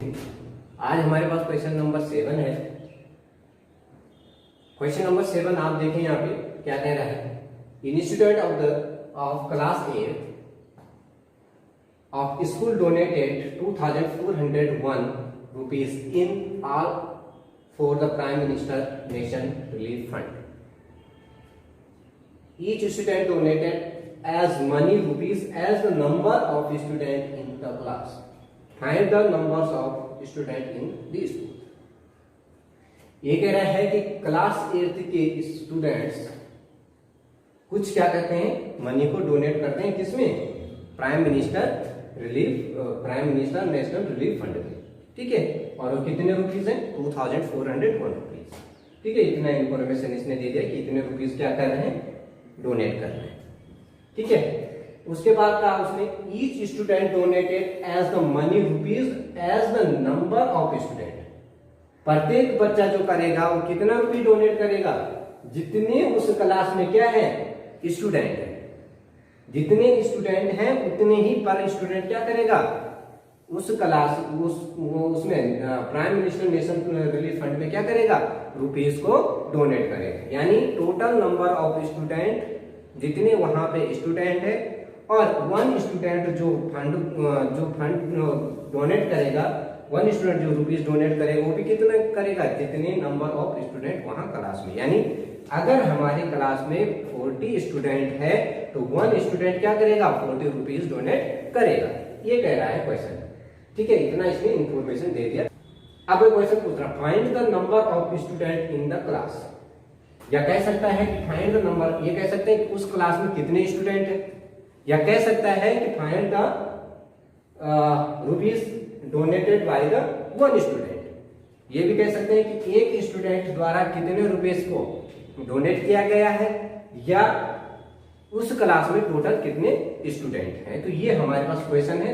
आज हमारे पास question number 7 है। क्वेश्चन नंबर 7 आप देखें यहाँ पे क्या कह रहा है। Institute of class 8 of school donated 2,401 rupees in all for the Prime Minister Nation Relief Fund. Each student donated as many rupees as the number of students in the class. Find the numbers of students in the school. ये कह रहा है कि class 8 के students कुछ क्या करते हैं, मनी को डोनेट करते हैं किसमें, prime minister national relief fund में। ठीक है, और वो कितने रुपीज हैं, 2,401 रुपीज। ठीक है, इतना इंफॉर्मेशन इसने दे दिया कि इतने रुपीज क्या कर रहे हैं, डोनेट कर रहे हैं। ठीक है, उसके बाद कहा उसने each student donated as the money rupees as the number of student. प्रत्येक बच्चा जो करेगा वो कितना रुपये डोनेट करेगा, जितने उस क्लास में क्या है, स्टूडेंट है। जितने स्टूडेंट हैं उतने ही पर स्टूडेंट क्या करेगा, उस क्लास उसमें prime minister national relief fund में क्या करेगा, रुपीस को डोनेट करेगा। यानी टोटल नंबर ऑफ स्टूडेंट जितने वहां पे स्टूडेंट है, और वन स्टूडेंट जो फंड डोनेट करेगा, वन स्टूडेंट जो रुपीस डोनेट करेगा वो भी कितना करेगा, जितने नंबर ऑफ स्टूडेंट वहां क्लास में। यानी अगर हमारे क्लास में 40 स्टूडेंट है तो वन स्टूडेंट क्या करेगा, 40 रुपीज डोनेट करेगा। ये कह रहा है क्वेश्चन। ठीक है, इतना इसने इंफॉर्मेशन दे दिया। अब क्वेश्चन पूछ रहा, find the number of student in the class. या कह सकता है कि फाइंड द नंबर, ये कह सकते हैं कि उस क्लास में कितने स्टूडेंट है, या कह सकता है कि find the rupees donated by the one student. ये भी कह सकते हैं कि एक स्टूडेंट द्वारा कितने रुपीस को डोनेट किया गया है, या उस क्लास में टोटल कितने स्टूडेंट हैं। तो ये हमारे पास क्वेश्चन है।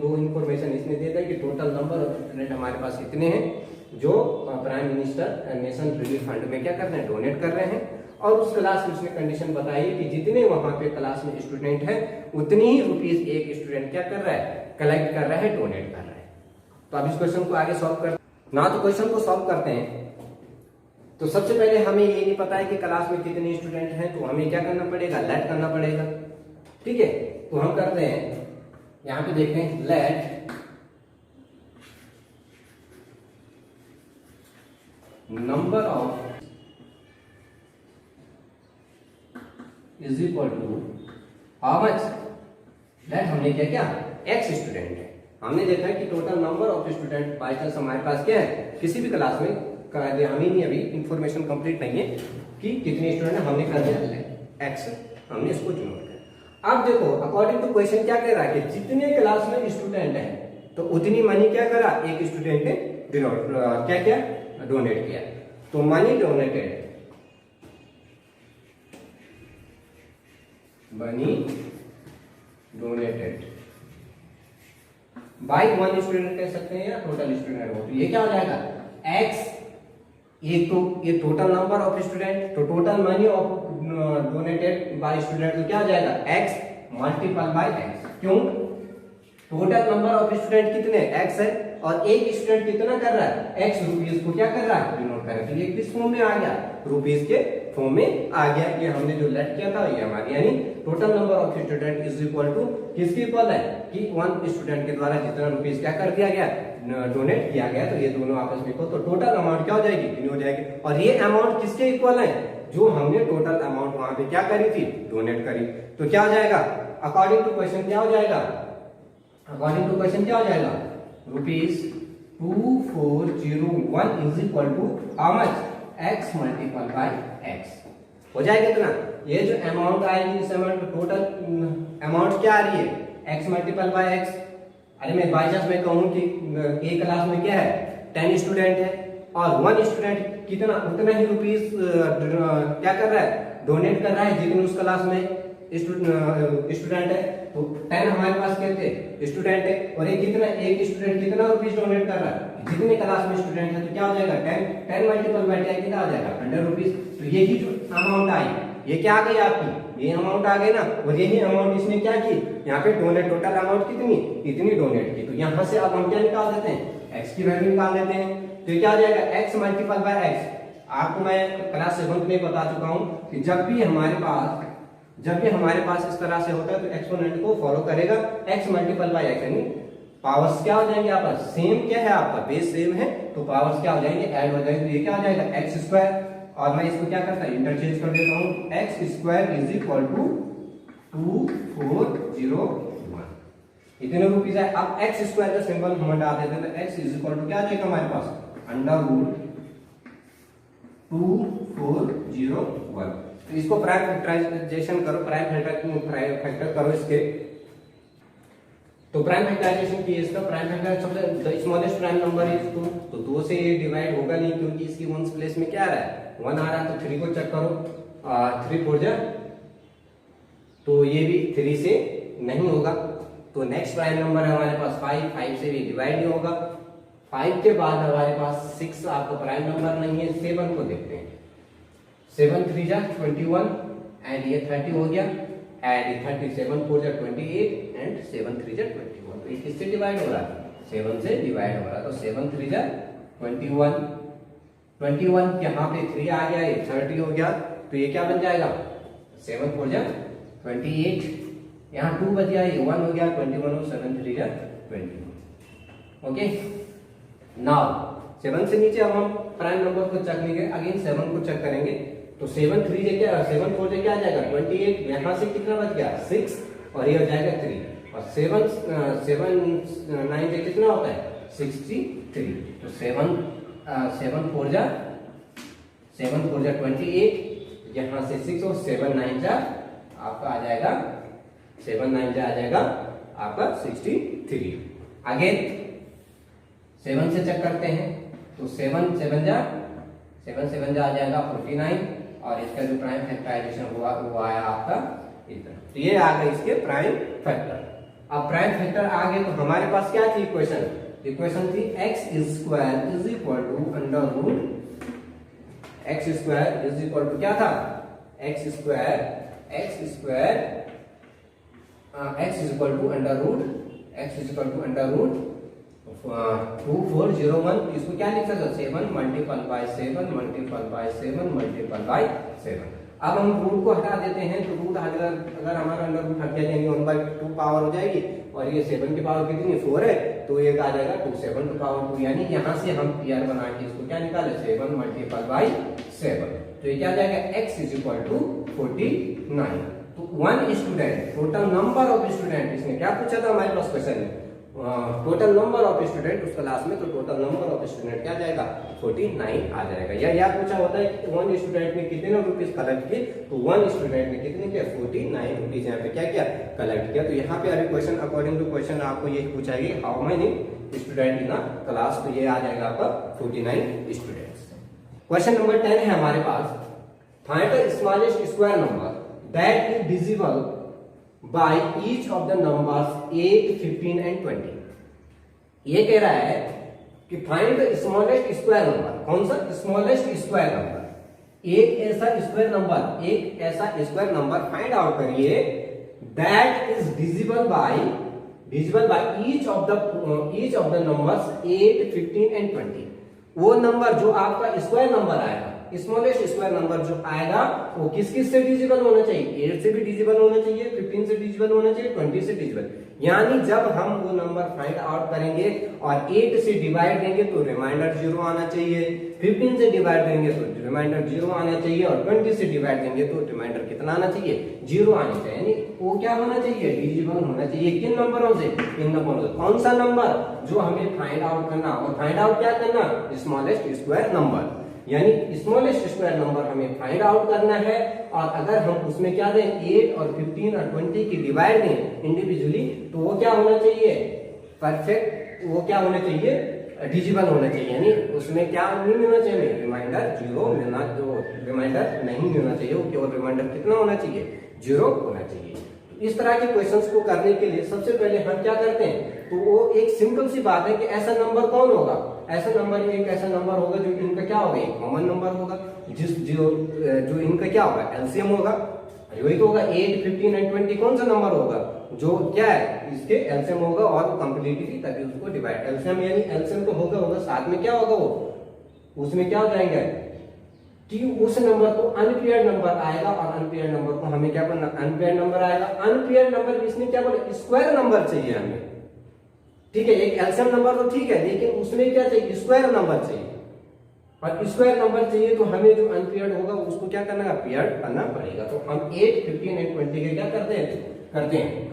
दो इंफॉर्मेशन इसने दे दिया कि टोटल नंबर ऑफ स्टूडेंट हमारे पास इतने हैं जो prime minister national relief fund में क्या कर रहे हैं, डोनेट कर रहे हैं। और उस क्लास में उसने कंडीशन बताई कि जितने वहां पे क्लास में स्टूडेंट है उतनी ही रुपीज एक स्टूडेंट क्या कर रहा है, कलेक्ट कर रहा है, डोनेट कर रहा है। तो अब इस क्वेश्चन को आगे सॉल्व कर ना, तो क्वेश्चन को सॉल्व करते हैं। तो सबसे पहले हमें ये नहीं पता है कि क्लास में कितने स्टूडेंट हैं, तो हमें क्या करना पड़ेगा, लेट करना पड़ेगा। ठीक है, तो हम करते हैं, यहां पे देखते हैं, let number of is equal to how much, let हमने क्या किया, एक्स स्टूडेंट है। हमने देखा है कि total number of student by chance हमारे पास क्या है, किसी भी क्लास में कर दिया, हमें नहीं, अभी इंफॉर्मेशन कंप्लीट नहीं है कि कितने स्टूडेंट है, हमने कर दिया एक्स, हमने इसको डिनोट किया। अब देखो अकॉर्डिंग टू क्वेश्चन क्या कह रहा है कि जितने क्लास में स्टूडेंट है तो उतनी मनी क्या करा, एक स्टूडेंट ने क्या किया, डोनेट किया। तो money donated, money donated by one student कह सकते हैं, या टोटल स्टूडेंट हो, तो ये क्या हो जाएगा, एक्स, ये टोटल नंबर ऑफ स्टूडेंट, तो total money of donated bye student तो क्या हो जाएगा, एक्स मल्टीपल बाय एक्स। क्यों, टोटल नंबर ऑफ स्टूडेंट कितने, एक्स है, और एक स्टूडेंट कितना कर रहा है, एक्स रुपीज को क्या कर रहा है, डिनोट कर रहा है। तो ये किस फॉर्म में आ गया, रुपीज के फॉर्म में आ गया। ये हमने जो लेट किया था ये हमारी, यानी total number of student is equal to किसके इक्वल है, कि वन स्टूडेंट के द्वारा जितना रुपीज क्या कर दिया गया, डोनेट किया गया। तो ये दोनों आपस में को तो टोटल अमाउंट क्या हो जाएगी, कितनी हो जाएगी। और ये अमाउंट किसके इक्वल है, जो हमने टोटल अमाउंट वहां पे क्या करी थी, डोनेट करी। तो क्या हो जाएगा, अकॉर्डिंग टू क्वेश्चन क्या हो जाएगा, अकॉर्डिंग टू क्वेश्चन क्या हो जाएगा, rupees 2401 is equal to how much, x multiple by x. हो जाएगा इतना। ये जो अमाउंट आएगी, इस अमाउंट टोटल अमाउंट क्या आ रही है, एक्स मल्टीपल बाय एक्स। अरे मैं बाई चांस मैं कहूँ कि एक क्लास में क्या है, 10 स्टूडेंट है, और वन स्टूडेंट कितना, उतना ही रुपीस क्या कर रहा है, डोनेट कर रहा है, जितने उस क्लास में स्टूडेंट है। तो 10 हमारे पास क्या थे, स्टूडेंट है, और एक स्टूडेंट कितना रुपीस डोनेट कर रहा है, जितने क्लास में स्टूडेंट है। तो क्या हो जाएगा, 10 मल्टीपल बाय 10 कितना हो जाएगा, 100 रुपीज। तो यही जो अमाउंट आई, ये क्या आ गई आपकी, ये अमाउंट आ गई ना। और यही अमाउंट इसने क्या की, यहाँ पे डोनेट, टोटल अमाउंट कितनी, इतनी डोनेट की। तो यहाँ से अब हम क्या निकाल देते हैं, x की वैल्यू निकाल लेते हैं। तो क्या हो जाएगा x मल्टीपल बाय x। आपको मैं क्लास 7 में बता चुका हूं कि जब भी हमारे पास इस तरह से होता है तो एक्सपोनेंट को फॉलो करेगा x मल्टीपल बाय x, यानी पावर्स क्या हो जाएंगे आपस सेम, क्या है आपका बेस सेम है तो पावर्स क्या हो जाएंगे ऐड हो जाएंगे। तो ये क्या हो जाएगा x स्क्वायर, और मैं इसको क्या करता हूं इंटरचेंज कर देता हूं, x square is equal to 2401 इतने रुपीज है। अब x स्क्वायर का सिंबल हम हटा देते हैं तो x इज इक्वल टू क्या आ जाएगा हमारे पास अंडर रूट 2401। तो इसको प्राइम फैक्टराइजेशन करो, प्राइम फैक्टर करो इसके। तो प्राइम फैक्टराइजेशन की इसका प्राइम फैक्टर सबसे स्मॉलेस्ट प्राइम नंबर इज 2, तो 2 से ये डिवाइड होगा नहीं क्योंकि इसकी वंस प्लेस में क्या आ रहा है 1 आ रहा है। तो 3 को चेक करो, 3 4 जा, तो ये भी 3 से नहीं होगा। तो नेक्स्ट प्राइम नंबर है हमारे पास 5 से भी डिवाइड नहीं होगा। 5 के बाद हमारे पास 6 आपका प्राइम नंबर नहीं है। 7 को देखते हैं, 7 3 जा 21 एंड ये 30 हो गया, एंड 37 4 जा 28 एंड 7 3 जा 21। तो ये किससे डिवाइड हो रहा है 7 से डिवाइड हो रहा है। तो 7 3 जा 21 यहाँ पे 3 आ गया, ये 30 हो गया, तो ये क्या बन जाएगा 7 4 जा 28, यहाँ 2 बच गया, ये 1 हो गया 21 और 7 3 जा 21। ओके, नाउ 7 से नीचे अब हम प्राइम नंबर को चेक लेंगे, अगेन 7 को चेक करेंगे। तो 7 3 से क्या 7 4 से क्या आ जाएगा 28, यहाँ से कितना बच गया 6 और ये हो जाएगा 3, और 7 9 से कितना होता है 63। तो 7 4 जा 28, यहाँ से 6 और 7 9 जा आपका आ जाएगा 7 9 जा आ जाएगा आपका 63। आगे 7 से चेक करते हैं, तो 7 7 जा आ जाएगा 49, और इसका जो प्राइम फैक्टराइजेशन हुआ वो आया आपका इतना। तो ये आ गए इसके प्राइम फैक्टर। अब प्राइम फैक्टर आ गए तो हमारे पास क्या थी इक्वेशन थी x square is equal to under root, x square is equal to क्या था x square is equal to under root 2401। इसको क्या लिख सकते 7 multiple by 7 multiple by 7 multiple by 7। अब हम रूट को हटा देते हैं, तो रूट अगर हमारा अंडर रूट हट जाएंगे 1/2 पावर हो जाएगी, और ये 7 की पावर कितनी 4 है, तो ये आ जाएगा 2 7 टू पावर 2, यानी यहाँ से हम पीआर बना के इसको क्या निकाले 7 मल्टीपल बाय 7। तो ये क्या आ जाएगा x इज इक्वल टू 49। तो 1 student, total number of student, इसने क्या पूछा था हमारे पास क्वेश्चन में टोटल नंबर ऑफ स्टूडेंट उस क्लास में, तो टोटल नंबर ऑफ स्टूडेंट क्या जाएगा 49 आ जाएगा। या पूछा होता है कि 1 स्टूडेंट ने कितने रुपीस कलेक्ट किए, तो 1 स्टूडेंट ने कितने किया 49 रुपीस यहाँ पे क्या किया कलेक्ट किया। तो यहाँ पे अभी क्वेश्चन अकॉर्डिंग टू क्वेश्चन आपको ये पूछा है how many student in class, तो ये आ जाएगा आपका 49 स्टूडेंट्स। क्वेश्चन नंबर 10 है हमारे पास, find the smallest square number that is divisible by each of the numbers 8, 15 and 20। ये कह रहा है कि find the smallest square number, कौन सा स्मॉलेस्ट स्क्वायर नंबर, एक ऐसा स्क्वायर नंबर फाइंड आउट करिए that is divisible by each of the numbers 8, 15 and 20। वो नंबर जो आपका स्क्वायर नंबर आएगा, स्मॉलेस्ट स्क्वायर नंबर जो आएगा वो किस से डिविजिबल होना चाहिए, 8 से भी डिविजिबल होना चाहिए, 15 से डिविजिबल होना चाहिए, 20 से डिविजिबल। यानी जब हम वो नंबर फाइंड आउट करेंगे और 8 से डिवाइड देंगे तो रिमाइंडर 0 आना चाहिए, 15 से डिवाइड देंगे तो रिमाइंडर 0 आना चाहिए, और 20 से डिवाइड देंगे तो रिमाइंडर कितना आना चाहिए 0 आना चाहिए। यानी वो क्या होना चाहिए डिविजिबल होना चाहिए। किन नंबरों से, इन नंबरों से। कौन सा नंबर जो हमें फाइंड आउट करना, और फाइंड आउट क्या करना स्मॉलेस्ट स्क्वायर नंबर, यानी स्मॉलेस्ट स्क्वायर नंबर हमें फाइंड आउट करना है। और अगर हम उसमें क्या दें 8 और 15 और 20 की डिवाइड दें इंडिविजुअली, तो वो क्या होना चाहिए परफेक्ट, वो क्या होना चाहिए डिविजिबल होना चाहिए। यानी उसमें क्या नहीं मिलना चाहिए रिमाइंडर 0 मिलना, तो रिमाइंडर नहीं मिलना चाहिए, वो केवल रिमाइंडर कितना होना चाहिए 0 होना चाहिए। इस तरह के क्वेश्चंस को करने के लिए सबसे पहले हम क्या करते हैं, तो वो एक सिंपल सी बात है कि ऐसा नंबर कौन होगा, ऐसा नंबर एक ऐसा नंबर होगा जो इनका क्या होगा एक कॉमन नंबर होगा, जो इनका क्या होगा एलसीएम होगा, वही तो होगा 8, 15 और 20 कौन सा नंबर होगा जो क्या है इसके एलसीएम होगा और वो कंप्लीटली तभी उसको डिवाइड, एलसीएम यानी एलसीएम तो होगा होगा, साथ में क्या होगा वो, उसमें क्या हो जाएंगे कि उस नंबर को अनपेयर्ड नंबर आएगा, और अनपेयर्ड नंबर को हमें क्या करना, अनपेयर्ड नंबर आएगा, अनपेयर्ड नंबर इसमें क्या बोला, स्क्वायर नंबर चाहिए हमें, ठीक है। एक एलसीएम नंबर तो ठीक है, लेकिन उसमें क्या चाहिए, स्क्वायर नंबर चाहिए, और स्क्वायर नंबर चाहिए तो हमें जो अनपेयर्ड होगा उसको क्या करना है, पेयर्ड करना पड़ेगा। तो हम 8, 15 एंड 20 के क्या करते हैं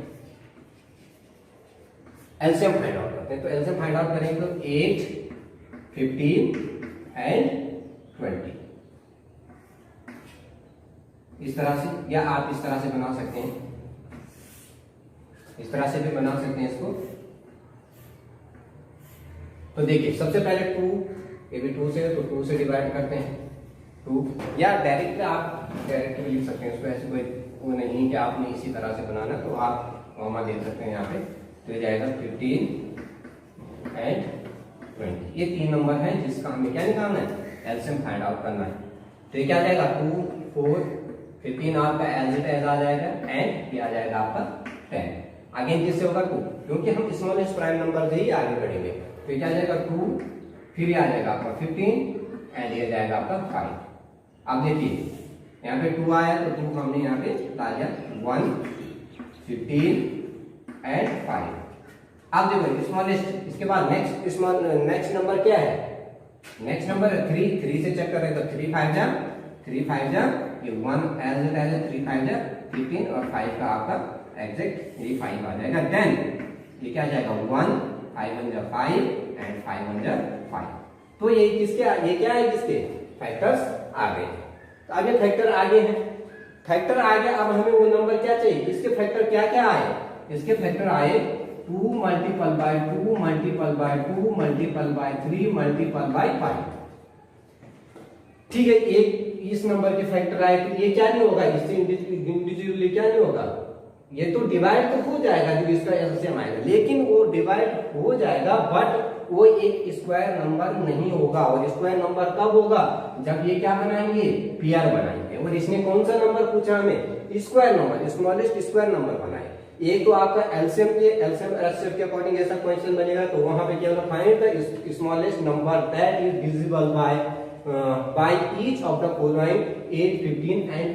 एलसीएम फाइंड आउट करते हैं। तो एलसीएम फाइंड आउट करेंगे तो 8, 15 एंड 20 इस तरह से, या आप इस तरह से बना सकते हैं, इस तरह से भी बना सकते हैं इसको। तो देखिए सबसे पहले 2, ये भी 2 से है तो 2 से डिवाइड करते हैं 2, या डायरेक्ट आप डायरेक्ट भी लिख सकते हैं इसको, ऐसे कोई वो नहीं कि आपने इसी तरह से बनाना, तो आप कॉमा दे सकते हैं यहाँ पे। तो ये जाएगा 15 एंड 20, ये 3 नंबर है जिसका हमें क्या निकालना है, एलसीएम फाइंड आउट करना है। तो ये क्या जाएगा 2, 4, 15 आपका एज इट एज आ जाएगा, एंड ये आ जाएगा आपका 10। अगेन किससे होगा 2, क्योंकि हम स्मॉलेस्ट प्राइम नंबर से ही आगे बढ़ेंगे। तो क्या जाएगा 2, फिर आ जाएगा आपका 15 एंड ये जाएगा आपका 5। अब देखिए यहाँ पे 2 आया तो 2 हमने यहाँ पे डाल दिया 1, 15 एंड 5। अब देखो स्मॉलेस्ट, इसके बाद नेक्स्ट नंबर क्या है, नेक्स्ट नंबर है 3 से चेक करें तो 3 5 जा, ये 1 एज इट एज 3 5 जा 15 और 5 का आपका एग्जैक्ट ये 5 आ जाएगा। देन ये क्या आ जाएगा 1, 5 1 जा 5 एंड 5 1 जा 5। तो ये किसके, ये क्या है, किसके फैक्टर्स आ गए। तो अब ये फैक्टर आगे हैं, फैक्टर आ गया, अब हमें वो नंबर क्या चाहिए, इसके फैक्टर क्या क्या आए, इसके फैक्टर आए 2 multiple bye 2 multiple bye 2 multiple bye 3 multiple bye 5, ठीक है। एक इस नंबर के फैक्टर आए तो ये क्या नहीं होगा, इससे इंडिविजुअली क्या नहीं होगा, ये तो डिवाइड तो हो जाएगा जब इसका एलसीएम आएगा, लेकिन वो डिवाइड हो जाएगा बट वो एक स्क्वायर नंबर नहीं होगा। और स्क्वायर नंबर कब होगा, जब ये क्या बनाएंगे, पेयर बनाएंगे। और इसने कौन सा नंबर पूछा हमें, square number, smallest square number बनाए। एक तो आपका एलसीएम के एलसीएम के अकॉर्डिंग ऐसा क्वेश्चन बनेगा, तो वहां पे क्या होगा, find the smallest number that is divisible by each of the following 8, 15 and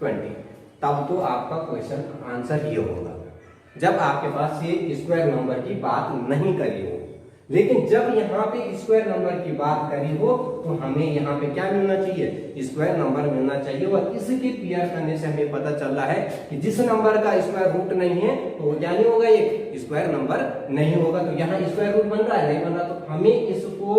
20। तब तो आपका क्वेश्चन आंसर ये होगा जब आपके पास ये स्क्वायर नंबर की बात नहीं करी हो। लेकिन जब यहाँ पे स्क्वायर नंबर की बात करी हो तो हमें यहाँ पे क्या मिलना चाहिए, स्क्वायर नंबर मिलना चाहिए। और इसके पेयर करने से हमें पता चल रहा है कि जिस नंबर का स्क्वायर रूट नहीं है तो वो क्या नहीं होगा, एक स्क्वायर नंबर नहीं होगा। तो यहाँ स्क्वायर रूट बन रहा है, नहीं बन रहा, तो हमें इसको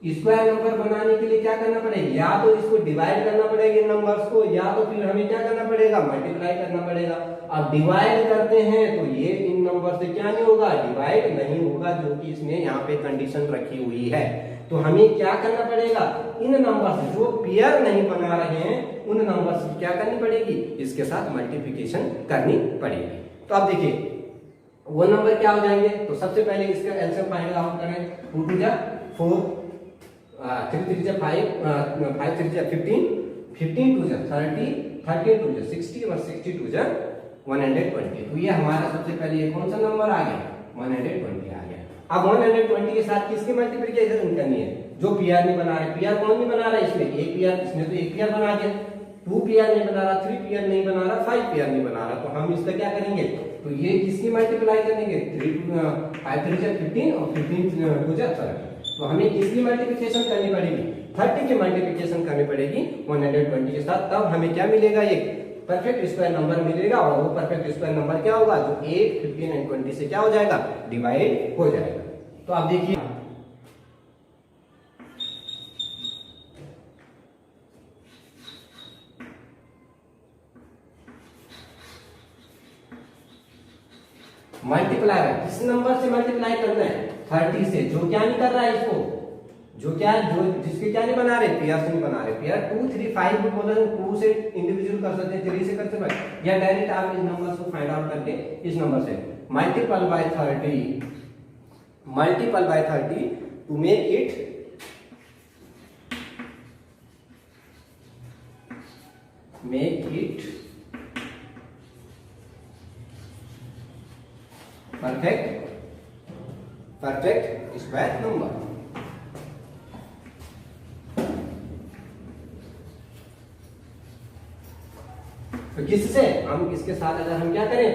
स्क्वायर नंबर बनाने के लिए क्या करना पड़ेगा, या तो इसको डिवाइड करना पड़ेगा इन नंबर्स को, या तो फिर हमें क्या करना पड़ेगा, मल्टीप्लाई करना पड़ेगा। अब डिवाइड करते हैं तो ये इन नंबर से क्या नहीं होगा, डिवाइड नहीं होगा, जो कि इसमें यहाँ पे कंडीशन रखी हुई है। तो हमें क्या करना पड़ेगा, इन नंबर से जो पेयर नहीं बना रहे हैं उन नंबर से क्या करनी पड़ेगी, इसके साथ मल्टीप्लिकेशन करनी पड़ेगी। तो अब देखिए वो नंबर क्या हो जाएंगे, तो सबसे पहले इसका एलसीएम फाइंड आउट करें। 2 2 जा 4, 3 3 जा 5, 5 3 जा 15, 15 2 जा 30, 30 2 जा 60 और 62 जा 120। तो ये हमारा सबसे पहले ये कौन सा नंबर आ गया, 120 आ गया। अब 120 के साथ किसकी मल्टीप्लिकेशन करनी है, जो पीआर नहीं बना रहे, पीआर कौन नहीं बना रहा है इसमें, एक पीआर, इसमें तो एक पीआर बना दिया, 2 पीआर नहीं बना रहा, 3 पीआर नहीं बना रहा, 5 पीआर नहीं बना रहा। तो हम इसका क्या करेंगे, तो ये किसकी मल्टीप्लाई करेंगे, 5 3 जा 15 और 15 2 जा 30। तो हमें किसकी मल्टीप्लिकेशन करनी पड़ेगी, 30 की मल्टीप्लिकेशन करनी पड़ेगी 120 के साथ, तब हमें क्या मिलेगा, एक परफेक्ट स्क्वायर नंबर मिलेगा। और वो परफेक्ट स्क्वायर नंबर क्या होगा, जो 8, 15 एंड 20 से क्या हो जाएगा, डिवाइड हो जाएगा। तो आप देखिए मल्टीप्लाई किस नंबर से मल्टीप्लाई करना है, 30 से, जो क्या नहीं कर रहा है इसको, जो क्या, जो जिसके क्या नहीं बना रहे, पेयर से नहीं बना रहे। पेयर 2 3 5 भी बोला, 2 से इंडिविजुअल कर सकते हैं, 3 से कर सकते हैं, या डायरेक्ट आप इस नंबर को फाइंड आउट करके इस नंबर से multiple by 30, multiple by 30 to make it perfect square number. तो किससे हम इसके साथ अगर हम क्या करें,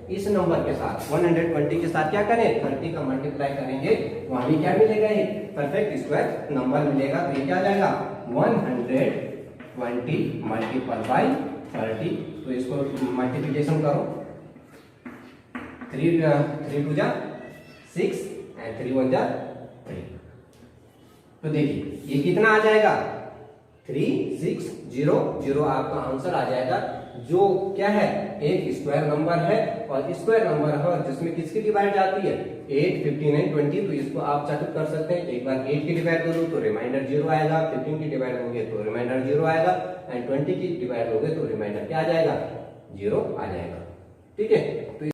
इस नंबर के साथ 120 के साथ क्या करें, 30 का मल्टीप्लाई करेंगे, वहां भी क्या मिलेगा, एक परफेक्ट स्क्वायर नंबर मिलेगा। तो ये क्या आ जाएगा 120 मल्टीपल बाई 30। तो इसको मल्टीप्लिकेशन करो, 3 2 जा 6 एंड 3 1 जा 3। तो देखिए ये कितना आ जाएगा 3600 आपका आंसर आ जाएगा, जो क्या है एक स्क्वायर नंबर है और स्क्वायर नंबर है जिसमें किसकी डिवाइड जाती है 8, 59, 20। तो इसको आप चेक कर सकते हैं, एक बार 8 की डिवाइड करो तो रिमाइंडर 0 आएगा, 15 की डिवाइड होगे तो रिमाइंडर 0 आएगा एंड 20 की डिवाइड होगे तो रिमाइंडर क्या आ जाएगा 0 आ जाएगा। ठीक है, तो